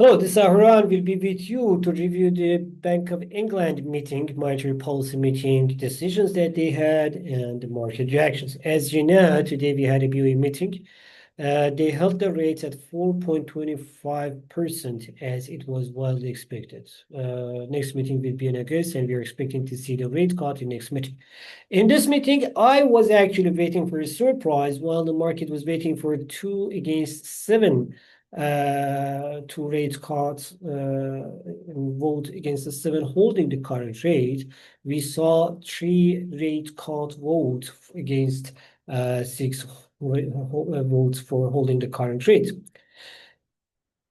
Hello, this is Ahran. Will be with you to review the Bank of England meeting, monetary policy meeting, decisions that they had, and the market reactions. As you know, today we had a BoE meeting. They held the rates at 4.25% as it was widely expected. Next meeting will be in August, and we are expecting to see the rate cut in next meeting. In this meeting, I was actually waiting for a surprise while the market was waiting for 2 against 7 to rate cuts vote against the 7 holding the current rate. We saw 3 rate cut votes against 6 votes for holding the current rate.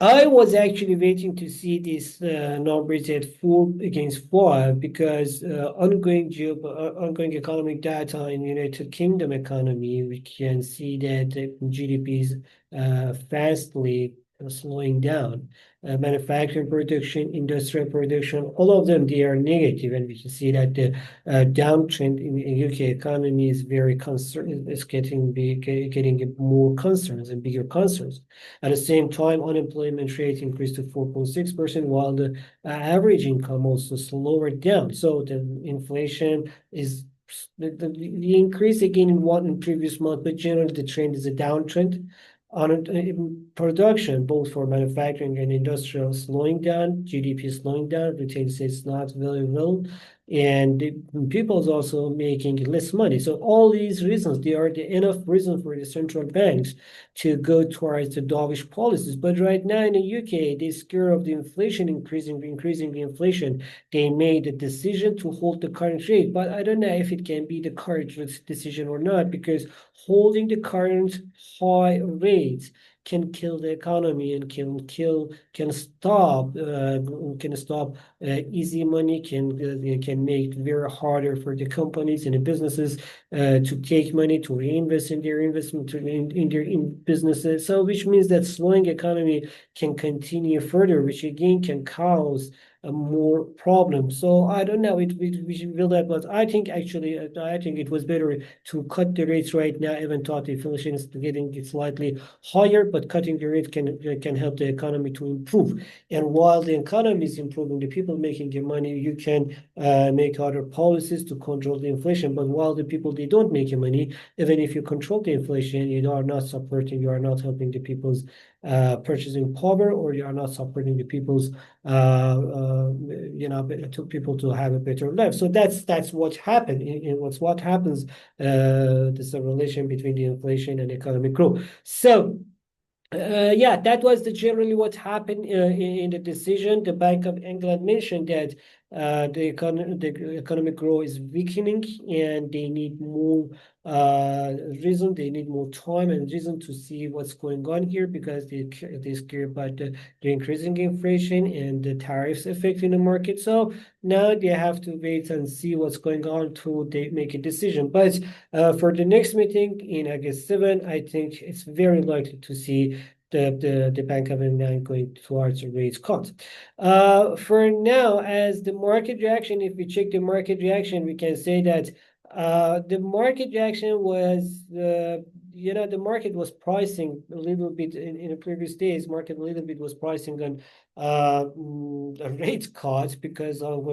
I was actually waiting to see these numbers at 4 against 5 because ongoing economic data in United Kingdom economy, we can see that the GDP is fastly slowing down. Manufacturing production, industrial production, all of them, they are negative, and we can see that the downtrend in the UK economy is very concern. It's getting more concerns and bigger concerns. At the same time, unemployment rate increased to 4.6%, while the average income also slowed down. So the inflation is the increase again in previous month, but generally the trend is a downtrend. On production, both for manufacturing and industrial, slowing down, GDP slowing down, retail sales not very well, and people is also making less money. So all these reasons, they are enough reason for the central banks to go towards the dovish policies. But right now in the UK, they scared of the inflation increasing the inflation. They made a decision to hold the current rate, but I don't know if it can be the correct decision or not, because holding the current high rates can kill the economy and can stop easy money, can make it very harder for the companies and the businesses to take money to reinvest in their investment in their businesses. So which means that slowing economy can continue further, which again can cause more problems. So I don't know. We should build that, but I think actually I think it was better to cut the rates right now, even though the inflation is getting slightly higher, but cutting the rate can help the economy to improve. And while the economy is improving, the people making the money, you can make other policies to control the inflation. But while the people they don't make money, even if you control the inflation, you are not supporting, you are not helping the people's purchasing power, or you are not supporting the people's to people to have a better life. So that's what happened. What's what happens. There's a relation between the inflation and economic growth. So yeah, that was generally what happened in the decision. The Bank of England mentioned that the economic growth is weakening, and they need more reason, they need more time and reason to see what's going on here, because they scare about the increasing inflation and the tariffs affecting the market. So now they have to wait and see what's going on to they make a decision. But for the next meeting in August 7, I think it's very likely to see the Bank of England going towards a rate cut. For now, as the market reaction, if we check the market reaction, we can say that the market reaction was, the market was pricing a little bit in the previous days. Market a little bit was pricing on a rate cut because of the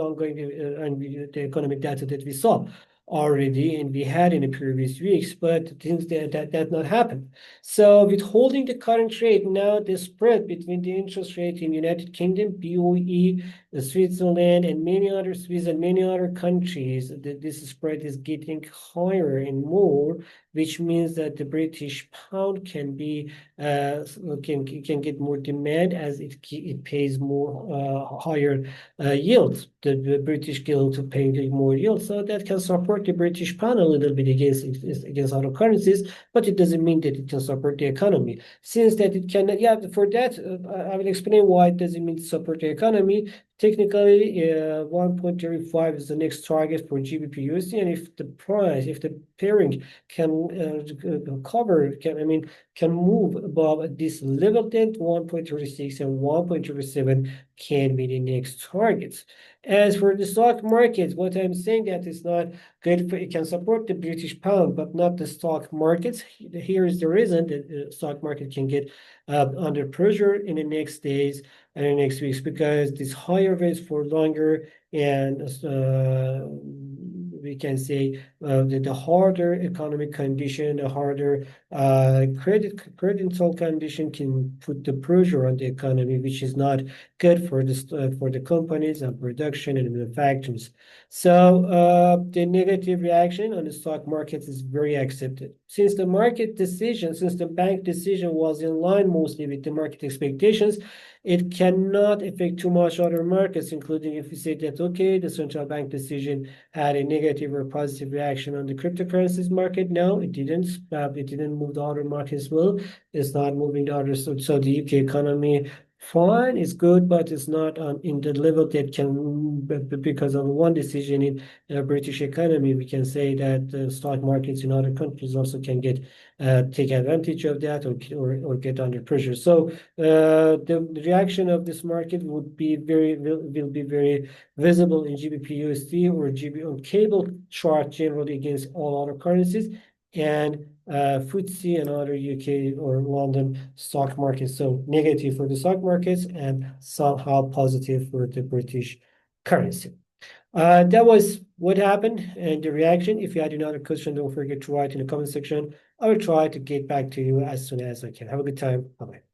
ongoing and the economic data that we saw already and we had in the previous weeks, but things that not happen. So with holding the current rate, now the spread between the interest rate in United Kingdom, BoE, Switzerland, and many other Swiss and many other countries, this spread is getting higher and more, which means that the British pound can be can get more demand as it pays more higher yields. The British gilt to pay more yield, so that can support the British pound a little bit against other currencies, but it doesn't mean that it can support the economy. Since that it can, yeah, for that I will explain why it doesn't mean to support the economy. Technically, 1.35 is the next target for GBP USD, and if the pairing can can move above this level, then 1.36 and 1.37 can be the next targets. As for the stock market, what I'm saying that is not good for, it can support the British pound, but not the stock markets. Here is the reason that the stock market can get under pressure in the next days and the next weeks, because this higher rates for longer, and we can say the harder economic condition, the harder credit condition can put the pressure on the economy, which is not good for the companies and production and manufacturers. So the negative reaction on the stock market is very accepted. Since the bank decision was in line mostly with the market expectations, it cannot affect too much other markets, including if we say that, okay, the central bank decision had a negative or positive reaction on the cryptocurrencies market. No, it didn't. It didn't move the other markets well. It's not moving the others. So the UK economy, fine, it's good, but it's not in the level that can, because of one decision in the British economy, we can say that the stock markets in other countries also can get take advantage of that, or get under pressure. So the reaction of this market would be will be very visible in GBP USD or GB on cable chart generally against all other currencies, and FTSE and other UK or London stock markets. So negative for the stock markets and somehow positive for the British currency. That was what happened and the reaction. If you had another question, don't forget to write in the comment section. I will try to get back to you as soon as I can. Have a good time. Bye-bye.